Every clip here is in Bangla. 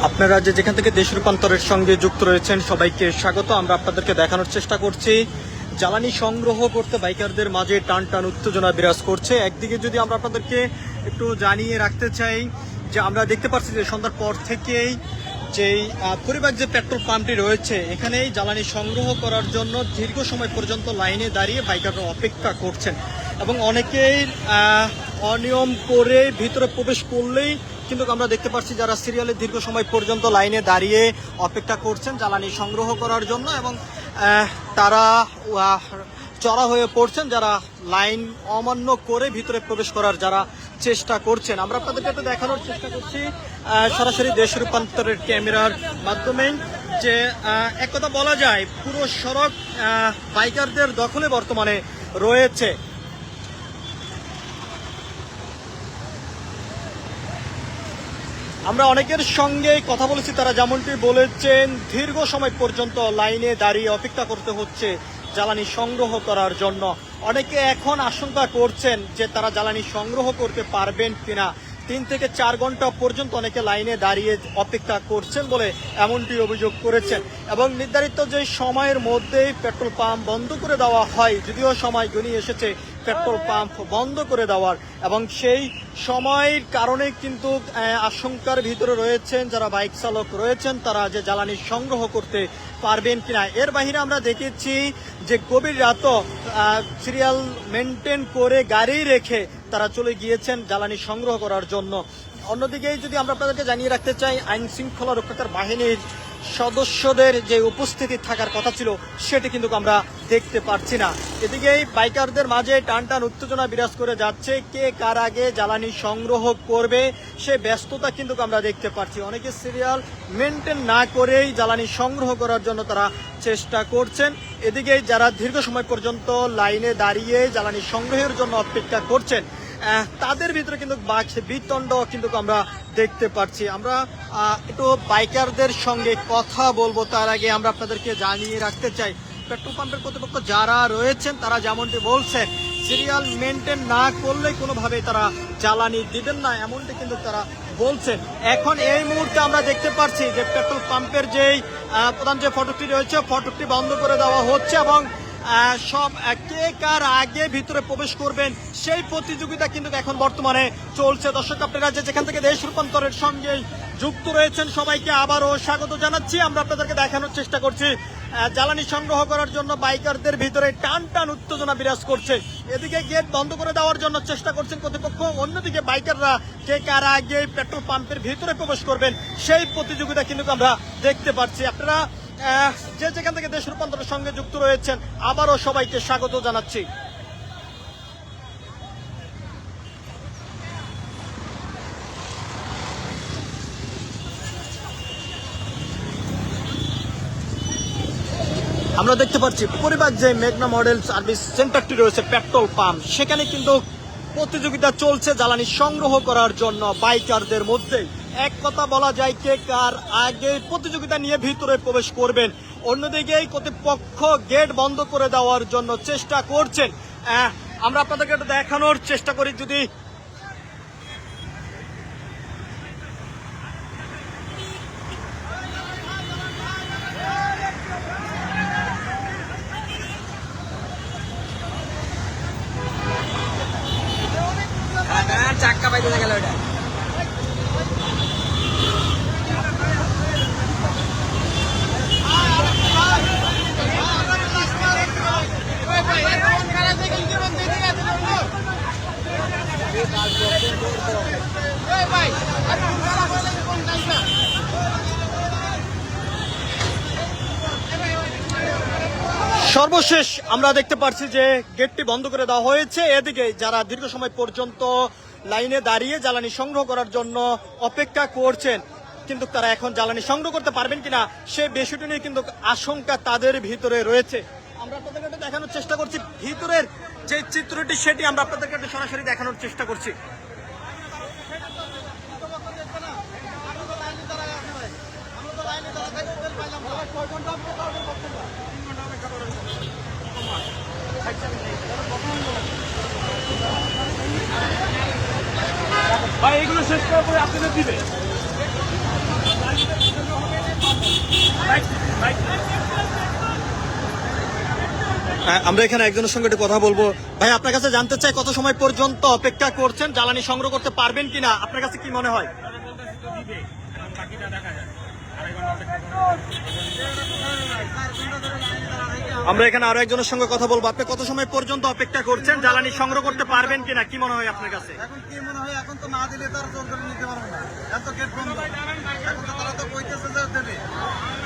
আপনারা যেখান থেকে দেশ রূপান্তরের সঙ্গে যুক্ত রয়েছেন সবাইকে স্বাগত। আমরা আপনাদেরকে দেখানোর চেষ্টা করছি জ্বালানি সংগ্রহ করতে বাইকারদের মাঝে টান টান উত্তেজনা বিরাজ করছে। একদিকে যদি আমরা আপনাদেরকে একটু জানিয়ে রাখতে চাই যে আমরা দেখতে পাচ্ছি যে সন্ধ্যার পর থেকেই যেই পরিবার যে পেট্রোল পাম্পটি রয়েছে এখানেই জ্বালানি সংগ্রহ করার জন্য দীর্ঘ সময় পর্যন্ত লাইনে দাঁড়িয়ে বাইকাররা অপেক্ষা করছেন এবং অনেকেই অনিয়ম করে ভিতরে প্রবেশ করলেই কিন্তু আমরা দেখতে পাচ্ছি যারা সিরিয়ালে দীর্ঘ সময় পর্যন্ত লাইনে দাঁড়িয়ে অপেক্ষা করছেন জ্বালানি সংগ্রহ করার জন্য এবং তারা চড়া হয়ে পড়ছেন যারা লাইন অমান্য করে ভিতরে প্রবেশ করার যারা চেষ্টা করছেন। আমরা আপনাদেরকে তো দেখানোর চেষ্টা করছি সরাসরি দেশ রূপান্তরের ক্যামেরার মাধ্যমে যে এক কথা বলা যায় পুরো সড়ক বাইকারদের দখলে বর্তমানে রয়েছে। আমরা অনেকের সঙ্গে কথা বলেছি, তারা যেমনটি বলেছেন দীর্ঘ সময় পর্যন্ত লাইনে দাঁড়িয়ে অপেক্ষা করতে হচ্ছে জ্বালানি সংগ্রহ করার জন্য। অনেকে এখন আশঙ্কা করছেন যে তারা জ্বালানি সংগ্রহ করতে পারবেন কিনা। 3 থেকে 4 ঘন্টা পর্যন্ত অনেকে লাইনে দাঁড়িয়ে অপেক্ষা করছেন বলে এমনটি অভিযোগ করেছেন এবং নির্ধারিত যে সময়ের মধ্যেই পেট্রোল পাম্প বন্ধ করে দেওয়া হয়, যদিও সময় ঘনিয়ে এসেছে পেট্রোল পাম্প বন্ধ করে দেওয়ার এবং সেই সময়ের কারণে কিন্তু আশঙ্কার ভিতরে রয়েছেন যারা বাইক চালক রয়েছেন তারা যে জ্বালানি সংগ্রহ করতে পারবেন কিনা। এর বাহিরে আমরা দেখেছি যে গভীর রাতও সিরিয়াল মেনটেন করে গাড়ি রেখে তারা চলে গিয়েছেন জ্বালানি সংগ্রহ করার জন্য। অন্যদিকে যদি আমরা আপনাদেরকে জানিয়ে রাখতে চাই আইন শৃঙ্খলা রক্ষাকারী বাহিনীর সদস্যদের যে উপস্থিতি থাকার কথা ছিল সেটি কিন্তু আমরা দেখতে পাচ্ছি না। এদিকেই বাইকারদের মাঝে টান টান উত্তেজনা বিরাজ করে যাচ্ছে, কে কার আগে জ্বালানি সংগ্রহ করবে সে ব্যস্ততা কিন্তু আমরা দেখতে পাচ্ছি। অনেকে সিরিয়াল মেনটেন না করেই জ্বালানি সংগ্রহ করার জন্য তারা চেষ্টা করছেন। এদিকে যারা দীর্ঘ সময় পর্যন্ত লাইনে দাঁড়িয়ে জ্বালানি সংগ্রহের জন্য অপেক্ষা করছেন তাদের ভিতরে কিন্তু বিতণ্ড কিন্তু আমরা দেখতে পাচ্ছি। আমরা একটু বাইকারদের সঙ্গে কথা বলবো, তার আগে আমরা আপনাদেরকে জানিয়ে রাখতে চাই পেট্রোল পাম্পের কর্তৃপক্ষ যারা রয়েছেন তারা যেমনটি বলছেন সিরিয়াল মেনটেন না করলে কোনোভাবে তারা জ্বালানি দিবেন না, এমনটি কিন্তু তারা বলছেন। এখন এই মুহূর্তে আমরা দেখতে পাচ্ছি যে পেট্রোল পাম্পের যেই প্রধান যে ফটকটি রয়েছে ফটকটি বন্ধ করে দেওয়া হচ্ছে এবং সব কে কার আগে ভিতরে প্রবেশ করবেন সেই প্রতিযোগিতা কিন্তু এখন বর্তমানে চলছে। দর্শক আপনারা যেখান থেকে দেশ রূপান্তরের সঙ্গে যুক্ত রয়েছেন সবাইকে আবারও স্বাগত জানাচ্ছি। আমরা আপনাদেরকে দেখানোর চেষ্টা করছি জ্বালানি সংগ্রহ করার জন্য বাইকারদের ভিতরে টান টান উত্তেজনা বিরাজ করছে। এদিকে গেট বন্ধ করে দেওয়ার জন্য চেষ্টা করছেন কর্তৃপক্ষ, অন্যদিকে বাইকাররা কে কার আগে পেট্রোল পাম্পের ভিতরে প্রবেশ করবেন সেই প্রতিযোগিতা কিন্তু আমরা দেখতে পাচ্ছি। আপনারা যেখান থেকে দেশ রূপান্তরের সঙ্গে যুক্ত রয়েছেন আবারও সবাইকে স্বাগত জানাচ্ছি। আমরা দেখতে পাচ্ছি পরিবার যে মেঘনা মডেল সার্ভিস সেন্টারটি রয়েছে পেট্রোল পাম্প সেখানে কিন্তু প্রতিযোগিতা চলছে জ্বালানি সংগ্রহ করার জন্য বাইকারদের মধ্যে। এক কথা বলা যায় কে কার আগে প্রতিযোগিতা নিয়ে ভিতরে প্রবেশ করবেন। অন্যদিকে কর্তৃপক্ষ গেট বন্ধ করে দেওয়ার জন্য চেষ্টা করছেন। আমরা আপনাদেরকে একটু দেখানোর চেষ্টা করি যদি চাক্কা পাইতে গেল ওটা সর্বশেষ আমরা দেখতে পাচ্ছি যে গেটটি বন্ধ করে দেওয়া হয়েছে। এদিকে যারা দীর্ঘ সময় পর্যন্ত লাইনে দাঁড়িয়ে জ্বালানি সংগ্রহ করার জন্য অপেক্ষা করছেন কিন্তু তারা এখন জ্বালানি সংগ্রহ করতে পারবেন কিনা সে বিষয়টি নিয়ে কিন্তু আশঙ্কা তাদের ভিতরে রয়েছে। আমরা আপনাদেরকে দেখানোর চেষ্টা করছি ভিতরের যে চিত্রটি সেটি আমরা আপনাদেরকে সরাসরি দেখানোর চেষ্টা করছি। ভাই এগুলো শেষ করার পরে আপনাদের দিবে আমরা এখানে একজনের সঙ্গে একটু কথা বলবো। ভাই, আপনার কাছে জানতে চাই কত সময় পর্যন্ত অপেক্ষা করছেন, জ্বালানি সংগ্রহ করতে পারবেন কিনা, আপনার কাছে কি মনে হয়? আমরা এখানে আরো একজনের সঙ্গে কথা বলবো। আপনি কত সময় পর্যন্ত অপেক্ষা করছেন, জ্বালানি সংগ্রহ করতে পারবেন কিনা, কি মনে হয় আপনার কাছে? এখন কি মনে হয়, এখন তো না দিলে তার জোর করে নিতে পারবো না, এত গেট বন্ধ। এখন তো তারা তো কইতেছে যে দেবে,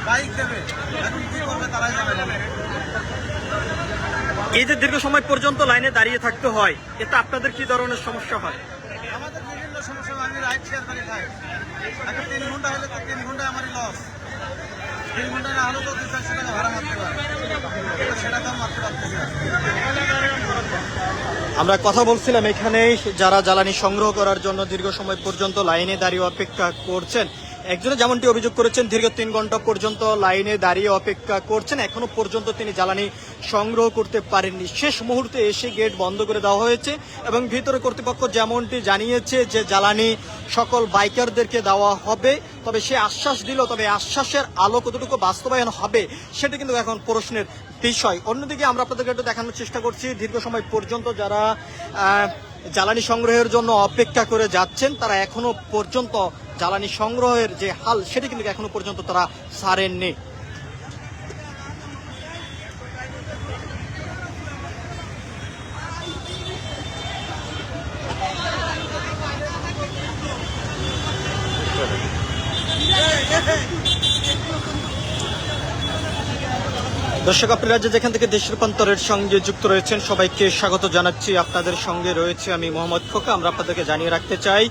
বাইক দেবে, এখন কি করবে তারাই জানে। এই যে দীর্ঘ সময় পর্যন্ত লাইনে দাঁড়িয়ে থাকতে হয়, এতে আপনাদের কি ধরনের সমস্যা হয়? আমাদের বিভিন্ন সমস্যা, আমি রাইড শেয়ার করে খাই। এখন 3 ঘন্টা হলে তো 3 ঘন্টায় আমারই লস। 3 ঘন্টা না হলে তো 200-400 টাকা ভাড়া মারতে পারে, সেটা তো মারতে পারতেছি না। আমরা কথা বলছিলাম এখানে যারা জ্বালানি সংগ্রহ করার জন্য দীর্ঘ সময় পর্যন্ত লাইনে দাঁড়িয়ে অপেক্ষা করছেন। একজনে যেমনটি অভিযোগ করেছেন, দীর্ঘ 3 ঘন্টা পর্যন্ত লাইনে দাঁড়িয়ে অপেক্ষা করছেন, এখনো পর্যন্ত তিনি জ্বালানি সংগ্রহ করতে পারেননি। শেষ মুহূর্তে এসে গেট বন্ধ করে দেওয়া হয়েছে এবং ভিতরে কর্তৃপক্ষ যেমনটি জানিয়েছে যে জ্বালানি সকল বাইকারদেরকে দেওয়া হবে, তবে সে আশ্বাস দিল, তবে আশ্বাসের আলো কতটুকু বাস্তবায়ন হবে সেটা কিন্তু এখন প্রশ্নের বিষয়। অন্যদিকে আমরা আপনাদেরকে একটু দেখানোর চেষ্টা করছি, দীর্ঘ সময় পর্যন্ত যারা জ্বালানি সংগ্রহের জন্য অপেক্ষা করে যাচ্ছেন, তারা এখনো পর্যন্ত জ্বালানি সংগ্রহের যে হাল সেটা কিন্তু এখনো পর্যন্ত তারা ছাড়েননি। দর্শক, আপনারা যেখান থেকে দেশ রূপান্তরের সঙ্গে যুক্ত রয়েছেন সবাইকে স্বাগত জানাচ্ছি। আপনাদের সঙ্গে রয়েছে আমি মোহাম্মদ খোকা। আমরা আপনাদেরকে জানিয়ে রাখতে চাই,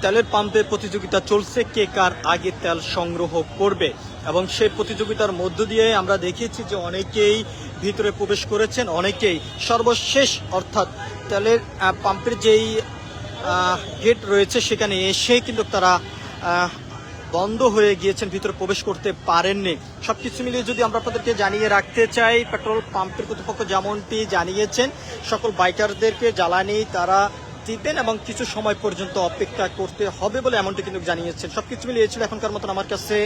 তেলের পাম্পে প্রতিযোগিতা চলছে, কে কার আগে তেল সংগ্রহ করবে, এবং সেই প্রতিযোগিতার মধ্য দিয়ে আমরা দেখেছি যে অনেকেই ভিতরে প্রবেশ করেছেন, অনেকেই সর্বশেষ অর্থাৎ তেলের পাম্পের যেই গেট রয়েছে সেখানে এসে কিন্তু তারা বন্ধ হয়ে গিয়েছেন, ভিতরে প্রবেশ করতে পারেননি। সবকিছু মিলিয়ে যদি আমরা আপনাদেরকে জানিয়ে রাখতে চাই, পেট্রোল পাম্পের কর্তৃপক্ষ যেমনটি জানিয়েছেন সকল বাইকারদেরকে জ্বালানি তারা দিবেন এবং কিছু সময় পর্যন্ত অপেক্ষা করতে হবে বলে এমনটি কিন্তু জানিয়েছেন। সবকিছু মিলিয়ে ছিল এখনকার মতন আমার কাছে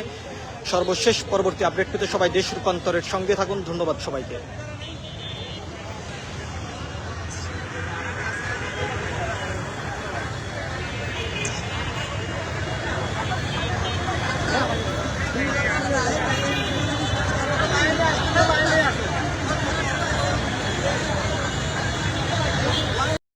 সর্বশেষ। পরবর্তী আপডেট পেতে সবাই দেশ রূপান্তরের সঙ্গে থাকুন। ধন্যবাদ সবাইকে।